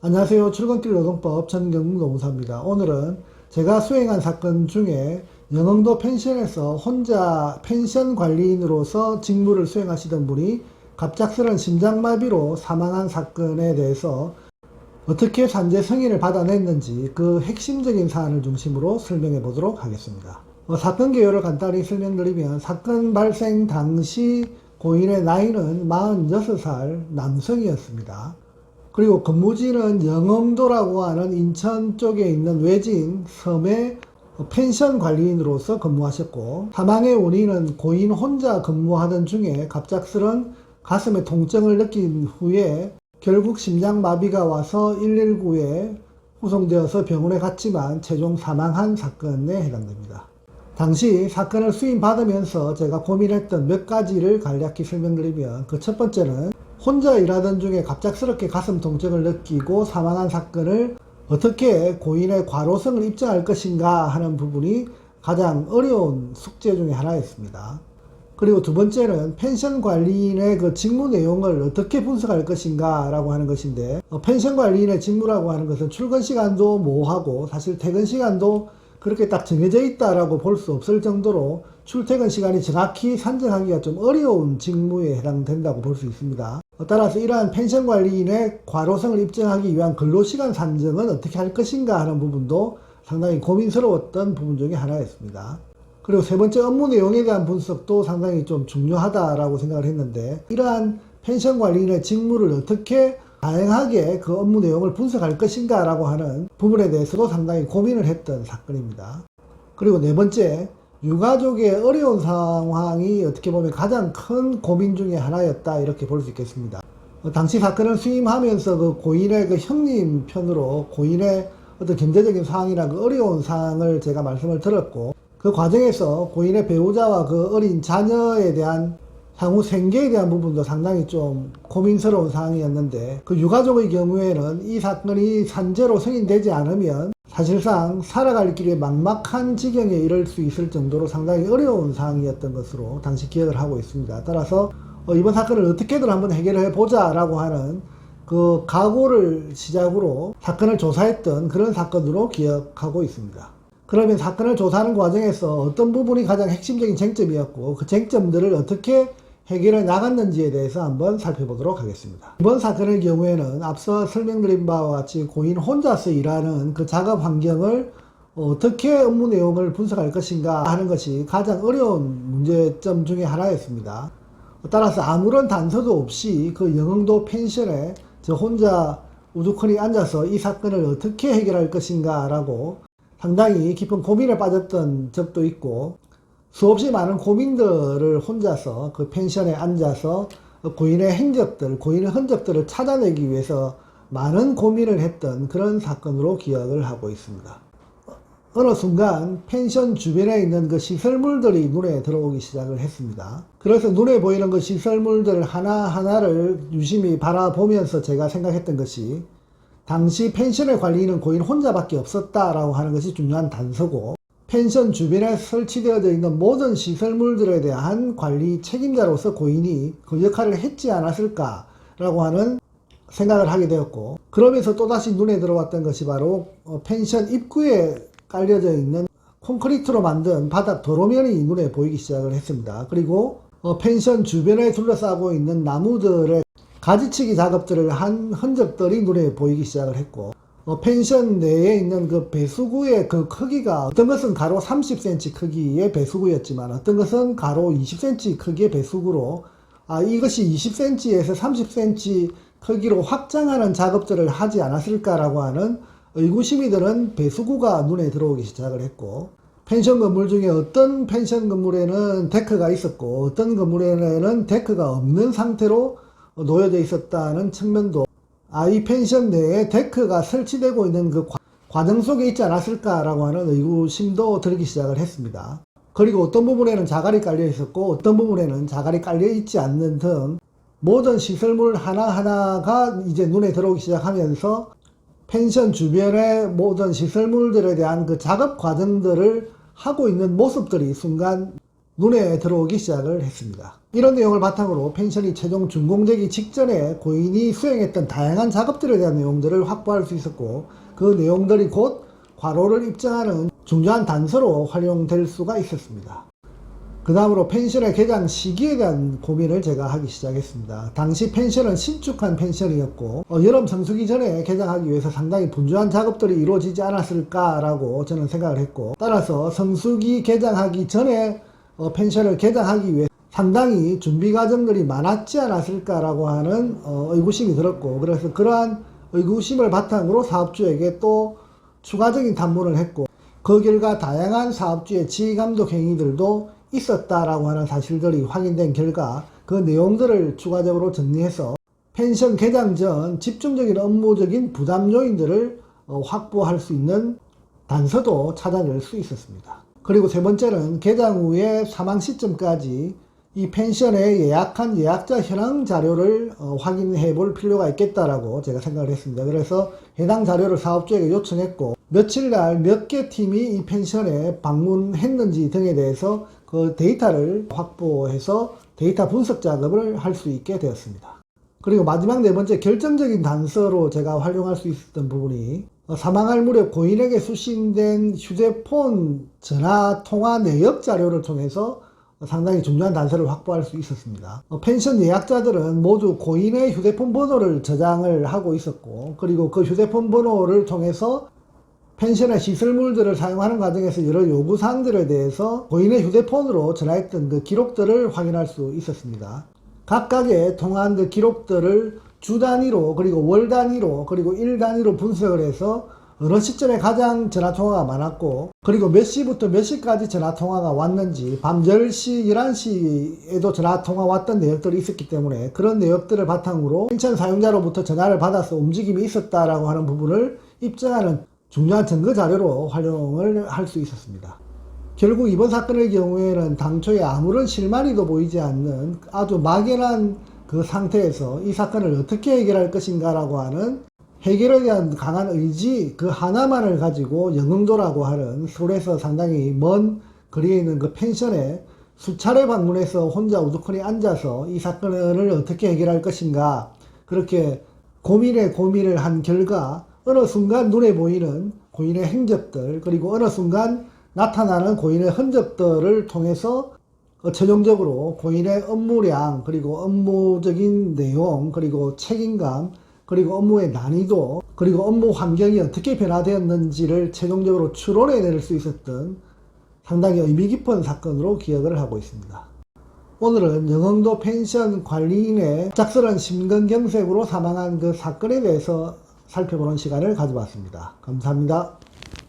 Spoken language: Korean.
안녕하세요. 출근길 노동법 전경국 노무사입니다. 오늘은 제가 수행한 사건 중에 영흥도 펜션에서 혼자 펜션 관리인으로서 직무를 수행하시던 분이 갑작스런 심장마비로 사망한 사건에 대해서 어떻게 산재 승인을 받아냈는지 그 핵심적인 사안을 중심으로 설명해 보도록 하겠습니다. 사건 개요를 간단히 설명드리면 사건 발생 당시 고인의 나이는 46살 남성이었습니다. 그리고 근무지는 영흥도라고 하는 인천 쪽에 있는 외진 섬의 펜션 관리인으로서 근무하셨고, 사망의 원인은 고인 혼자 근무하던 중에 갑작스런 가슴에 통증을 느낀 후에 결국 심장마비가 와서 119에 후송되어서 병원에 갔지만 최종 사망한 사건에 해당됩니다. 당시 사건을 수임받으면서 제가 고민했던 몇 가지를 간략히 설명드리면, 그 첫 번째는 혼자 일하던 중에 갑작스럽게 가슴 통증을 느끼고 사망한 사건을 어떻게 고인의 과로성을 입증할 것인가 하는 부분이 가장 어려운 숙제 중에 하나였습니다. 그리고 두 번째는 펜션 관리인의 그 직무 내용을 어떻게 분석할 것인가 라고 하는 것인데, 펜션 관리인의 직무라고 하는 것은 출근 시간도 모호하고 사실 퇴근 시간도 그렇게 딱 정해져 있다라고 볼 수 없을 정도로 출퇴근 시간이 정확히 산정하기가 좀 어려운 직무에 해당된다고 볼 수 있습니다. 따라서 이러한 펜션 관리인의 과로성을 입증하기 위한 근로시간 산정은 어떻게 할 것인가 하는 부분도 상당히 고민스러웠던 부분 중에 하나였습니다. 그리고 세 번째, 업무 내용에 대한 분석도 상당히 좀 중요하다라고 생각을 했는데, 이러한 펜션 관리인의 직무를 어떻게 다양하게 그 업무 내용을 분석할 것인가 라고 하는 부분에 대해서도 상당히 고민을 했던 사건입니다. 그리고 네 번째, 유가족의 어려운 상황이 어떻게 보면 가장 큰 고민 중에 하나였다, 이렇게 볼 수 있겠습니다. 당시 사건을 수임하면서 그 고인의 그 형님 편으로 고인의 어떤 경제적인 상황이나 그 어려운 상황을 제가 말씀을 들었고, 그 과정에서 고인의 배우자와 그 어린 자녀에 대한 향후 생계에 대한 부분도 상당히 좀 고민스러운 상황이었는데, 그 유가족의 경우에는 이 사건이 산재로 승인되지 않으면 사실상 살아갈 길이 막막한 지경에 이를 수 있을 정도로 상당히 어려운 상황이었던 것으로 당시 기억을 하고 있습니다. 따라서 이번 사건을 어떻게든 한번 해결해 보자 라고 하는 그 각오를 시작으로 사건을 조사했던 그런 사건으로 기억하고 있습니다. 그러면 사건을 조사하는 과정에서 어떤 부분이 가장 핵심적인 쟁점이었고, 그 쟁점들을 어떻게 해결해 나갔는지에 대해서 한번 살펴보도록 하겠습니다. 이번 사건의 경우에는 앞서 설명드린 바와 같이 고인 혼자서 일하는 그 작업 환경을 어떻게 업무 내용을 분석할 것인가 하는 것이 가장 어려운 문제점 중에 하나였습니다. 따라서 아무런 단서도 없이 그 영흥도 펜션에 저 혼자 우두커니 앉아서 이 사건을 어떻게 해결할 것인가 라고 상당히 깊은 고민에 빠졌던 적도 있고, 수없이 많은 고민들을 혼자서 그 펜션에 앉아서 고인의 행적들, 고인의 흔적들을 찾아내기 위해서 많은 고민을 했던 그런 사건으로 기억을 하고 있습니다. 어느 순간 펜션 주변에 있는 그 시설물들이 눈에 들어오기 시작을 했습니다. 그래서 눈에 보이는 그 시설물들 하나하나를 유심히 바라보면서 제가 생각했던 것이, 당시 펜션의 관리인은 고인 혼자밖에 없었다라고 하는 것이 중요한 단서고, 펜션 주변에 설치되어져 있는 모든 시설물들에 대한 관리 책임자로서 고인이 그 역할을 했지 않았을까라고 하는 생각을 하게 되었고, 그러면서 또다시 눈에 들어왔던 것이 바로 펜션 입구에 깔려져 있는 콘크리트로 만든 바닥 도로면이 눈에 보이기 시작을 했습니다. 그리고 펜션 주변에 둘러싸고 있는 나무들의 가지치기 작업들을 한 흔적들이 눈에 보이기 시작을 했고, 펜션 내에 있는 그 배수구의 그 크기가 어떤 것은 가로 30cm 크기의 배수구였지만 어떤 것은 가로 20cm 크기의 배수구로, 이것이 20cm에서 30cm 크기로 확장하는 작업들을 하지 않았을까라고 하는 의구심이 드는 배수구가 눈에 들어오기 시작을 했고, 펜션 건물 중에 어떤 펜션 건물에는 데크가 있었고 어떤 건물에는 데크가 없는 상태로 놓여져 있었다는 측면도, 이 펜션 내에 데크가 설치되고 있는 그 과정 속에 있지 않았을까라고 하는 의구심도 들기 시작을 했습니다. 그리고 어떤 부분에는 자갈이 깔려 있었고 어떤 부분에는 자갈이 깔려 있지 않는 등 모든 시설물 하나하나가 이제 눈에 들어오기 시작하면서 펜션 주변의 모든 시설물들에 대한 그 작업 과정들을 하고 있는 모습들이 순간 눈에 들어오기 시작을 했습니다. 이런 내용을 바탕으로 펜션이 최종 준공되기 직전에 고인이 수행했던 다양한 작업들에 대한 내용들을 확보할 수 있었고, 그 내용들이 곧 과로를 입증하는 중요한 단서로 활용될 수가 있었습니다. 그 다음으로 펜션의 개장 시기에 대한 고민을 제가 하기 시작했습니다. 당시 펜션은 신축한 펜션이었고 여름 성수기 전에 개장하기 위해서 상당히 분주한 작업들이 이루어지지 않았을까라고 저는 생각을 했고, 따라서 성수기 개장하기 전에 펜션을 개장하기 위해 상당히 준비 과정들이 많았지 않았을까라고 하는 의구심이 들었고, 그래서 그러한 의구심을 바탕으로 사업주에게 또 추가적인 탐문을 했고, 그 결과 다양한 사업주의 지휘감독 행위들도 있었다라고 하는 사실들이 확인된 결과 그 내용들을 추가적으로 정리해서 펜션 개장 전 집중적인 업무적인 부담 요인들을 확보할 수 있는 단서도 찾아낼 수 있었습니다. 그리고 세 번째는 개장 후에 사망 시점까지 이 펜션에 예약한 예약자 현황 자료를 확인해 볼 필요가 있겠다라고 제가 생각을 했습니다. 그래서 해당 자료를 사업주에게 요청했고, 며칠날 몇 개 팀이 이 펜션에 방문했는지 등에 대해서 그 데이터를 확보해서 데이터 분석 작업을 할 수 있게 되었습니다. 그리고 마지막 네 번째 결정적인 단서로 제가 활용할 수 있었던 부분이 사망할 무렵 고인에게 수신된 휴대폰 전화 통화 내역 자료를 통해서 상당히 중요한 단서를 확보할 수 있었습니다. 펜션 예약자들은 모두 고인의 휴대폰 번호를 저장을 하고 있었고, 그리고 그 휴대폰 번호를 통해서 펜션의 시설물들을 사용하는 과정에서 여러 요구사항들에 대해서 고인의 휴대폰으로 전화했던 그 기록들을 확인할 수 있었습니다. 각각의 통화한 그 기록들을 주 단위로, 그리고 월 단위로, 그리고 일 단위로 분석을 해서 어느 시점에 가장 전화통화가 많았고, 그리고 몇 시부터 몇 시까지 전화통화가 왔는지, 밤 10시, 11시에도 전화통화 왔던 내역들이 있었기 때문에 그런 내역들을 바탕으로 펜션 사용자로부터 전화를 받아서 움직임이 있었다라고 하는 부분을 입증하는 중요한 증거 자료로 활용을 할 수 있었습니다. 결국 이번 사건의 경우에는 당초에 아무런 실마리도 보이지 않는 아주 막연한 그 상태에서 이 사건을 어떻게 해결할 것인가라고 하는 해결에 대한 강한 의지 그 하나만을 가지고 영흥도라고 하는 서울에서 상당히 먼 거리에 있는 그 펜션에 수차례 방문해서 혼자 우두커니 앉아서 이 사건을 어떻게 해결할 것인가, 그렇게 고민을 한 결과 어느 순간 눈에 보이는 고인의 행적들, 그리고 어느 순간 나타나는 고인의 흔적들을 통해서 최종적으로 고인의 업무량, 그리고 업무적인 내용, 그리고 책임감, 그리고 업무의 난이도, 그리고 업무 환경이 어떻게 변화되었는지를 최종적으로 추론해낼 수 있었던 상당히 의미 깊은 사건으로 기억을 하고 있습니다. 오늘은 영흥도 펜션 관리인의 갑작스런 심근경색으로 사망한 그 사건에 대해서 살펴보는 시간을 가져봤습니다. 감사합니다.